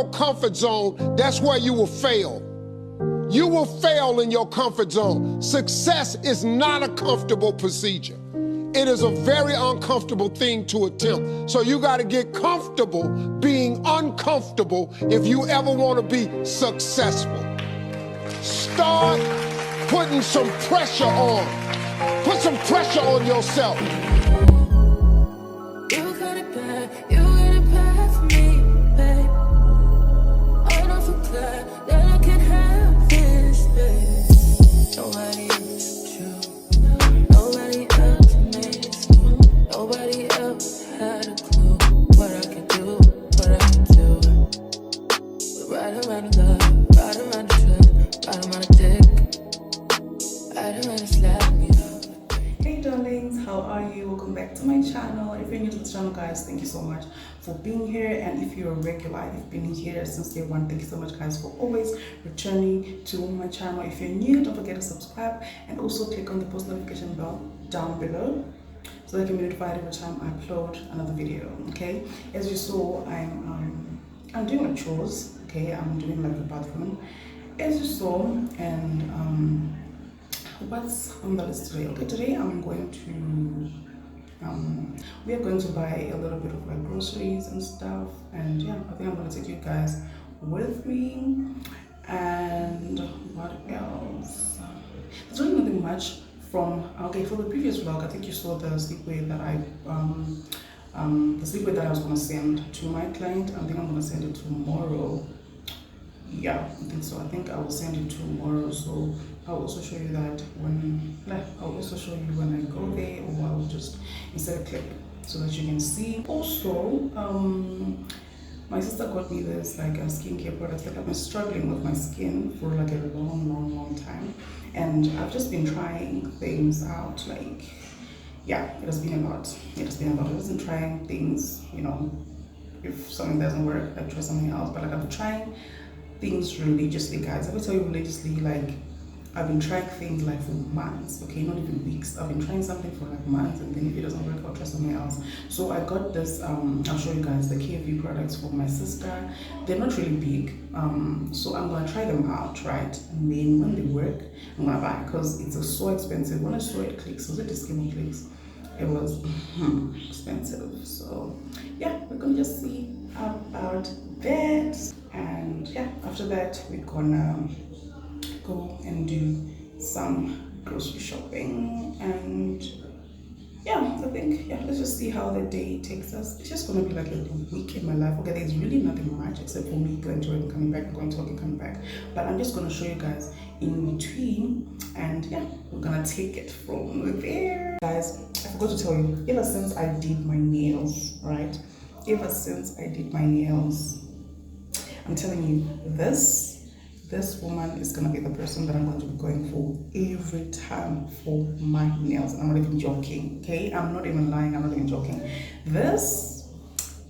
your comfort zone, that's where you will fail. You will fail in your comfort zone. Success is not a comfortable procedure. It is a very uncomfortable thing to attempt. So you got to get comfortable being uncomfortable if you ever want to be successful. Start putting some pressure on. Put some pressure on yourself. You got it bad for me, babe. I don't feel glad that I can have this, babe. Nobody else you. Nobody else makes me. Nobody else had a clue what I could do, what I could do. We ride around the love, ride around the trip, ride around the dick, ride around the slap me up. Hey darlings, how are you? Welcome back to my channel. If you're new to the channel, guys, thank you so much for being here. And if you're a regular, you've been here since day one, thank you so much, guys, for always returning to my channel. If you're new, don't forget to subscribe and also click on the post notification bell down below so that you can be notified every time I upload another video. Okay, as you saw, I'm doing my chores. Okay, I'm doing like the bathroom, as you saw. And what's on the list today? Okay, today I'm going to we are going to buy a little bit of like groceries and stuff, and yeah, I think I'm going to take you guys with me. And what else? There's really nothing much from for the previous vlog. I think you saw the sleepwear that I was going to send to my client. I think I'm going to send it tomorrow. Yeah, I think so. I think I will send it tomorrow. So I'll also show you that when I go there, or I'll just insert a clip so that you can see. Also, my sister got me this like a skincare product. Like I've been struggling with my skin for like a long time, and I've just been trying things out. Like, yeah, it has been a lot. I wasn't trying things, you know, if something doesn't work, I try something else. But like I've been trying things religiously, guys. I will tell you religiously, like I've been trying things like for months, okay, not even weeks. I've been trying something for like months, and then if it doesn't work, I'll try something else. So I got this, I'll show you guys the CeraVe products for my sister. They're not really big, so I'm gonna try them out, right? And then when they work, I'm gonna buy, because it's so expensive. When I saw it Clicks, was it the Skin Clicks? It was expensive. So yeah, we're gonna just see about that. And yeah, after that we're gonna go and do some grocery shopping. And yeah, I think, yeah, let's just see how the day takes us. It's just gonna be like a week in my life. Okay, there's really nothing much except for me going to work and coming back, going to work and coming back. But I'm just gonna show you guys in between, and yeah, we're gonna take it from there. Guys, I forgot to tell you, ever since I did my nails, right? Ever since I did my nails, I'm telling you, this woman is gonna be the person that I'm going to be going for every time for my nails. I'm not even joking, okay? I'm not even lying, I'm not even joking. This,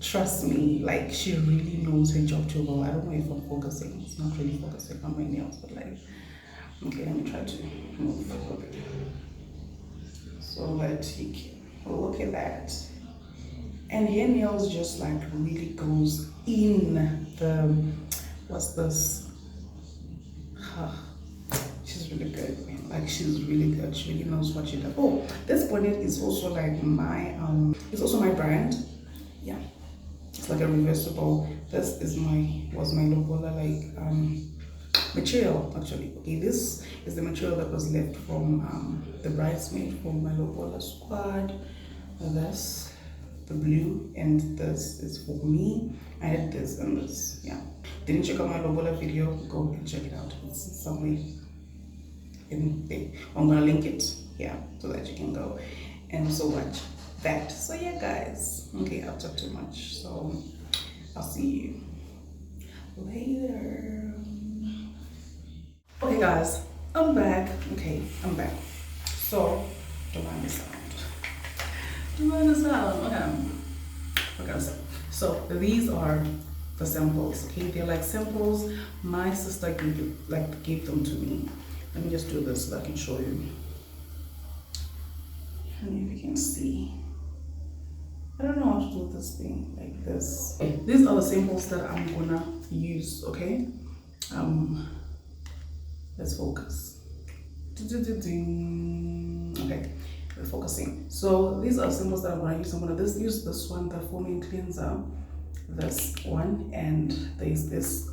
trust me, like she really knows her job too well. I don't know if I'm focusing. It's not really focusing on my nails, but like, okay, let me try to move a little bit so that you can look at that. And her nails just like really goes in the, what's this? She's really good, man. Like she's really good. She really knows what she does. Oh, this bonnet is also like my it's also my brand. Yeah, it's like a reversible. This is was my lobola like material actually. Okay, this is the material that was left from the bridesmaid from my lobola squad. This, the blue, and this is for me. I had this and this. Yeah, didn't check out my lobola video, go and check it out. It's somewhere in there. I'm gonna link it, yeah, so that you can go and also watch that. So yeah, guys, okay, I've talked too much, so I'll see you later. Okay guys, I'm back. Okay, I'm back. So don't mind the sound. Okay, so these are the samples. Okay, they're like samples. My sister gave them to me. Let me just do this so that I can show you. And if you can see, I don't know how to do this thing like this. These are the samples that I'm gonna use. Okay, let's focus. Okay, we're focusing. So these are symbols that I'm gonna use. I'm gonna use this one, the foaming cleanser, this one, and there's this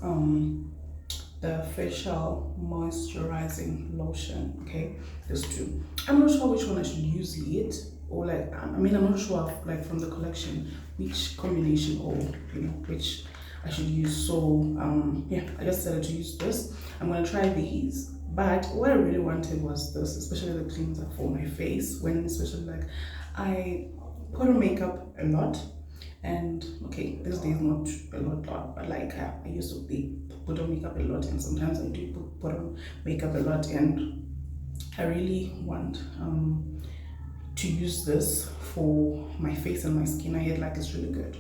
the facial moisturizing lotion. Okay, there's two. I'm not sure which one I should use yet, or like I'm not sure like from the collection which combination or which I should use. So yeah, I just decided to use this. I'm gonna try these. But what I really wanted was this, especially the cleanser for my face, when especially like I put on makeup a lot, and okay, these days not a lot, but like I used to put on makeup a lot, and sometimes I do put on makeup a lot, and I really want to use this for my face and my skin. I heard like it's really good.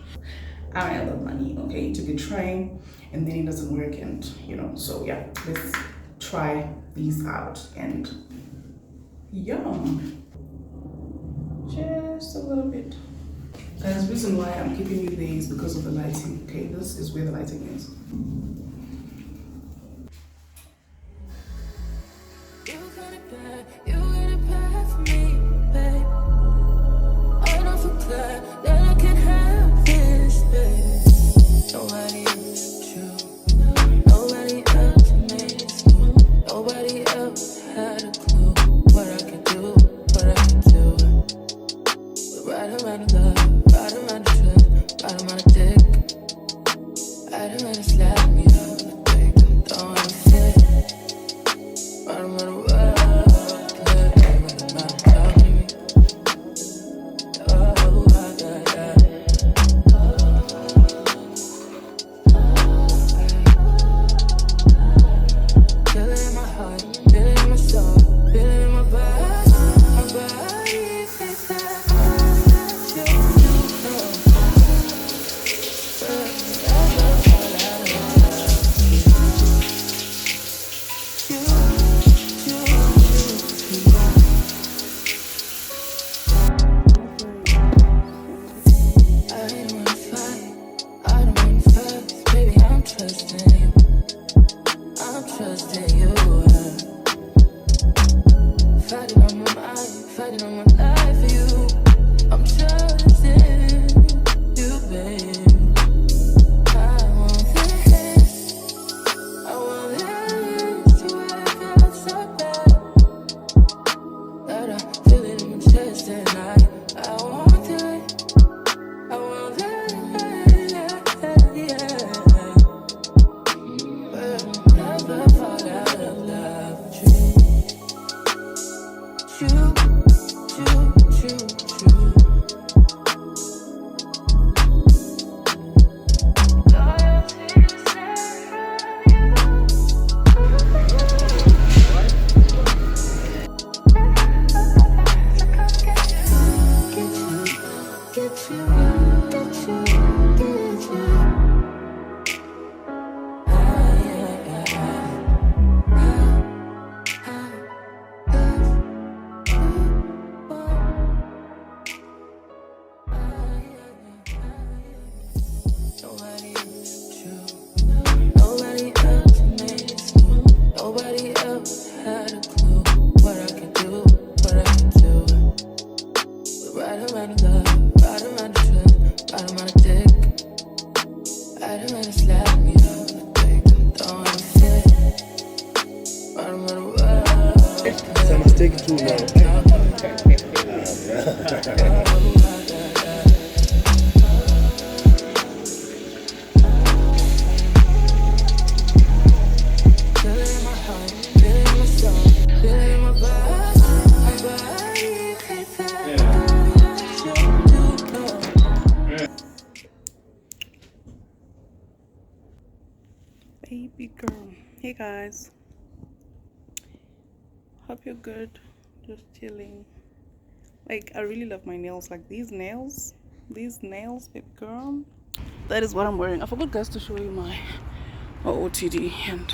I have the money, okay, to be trying, and then it doesn't work, and so yeah, let's try these out. And yum, just a little bit. Guys, the reason why I'm keeping you there is because of the lighting. Okay, this is where the lighting is. So I must take it too now. Baby girl. Hey guys. Hope you're good. Just chilling. Like, I really love my nails. Like these nails, baby girl. That is what I'm wearing. I forgot guys to show you my OOTD, and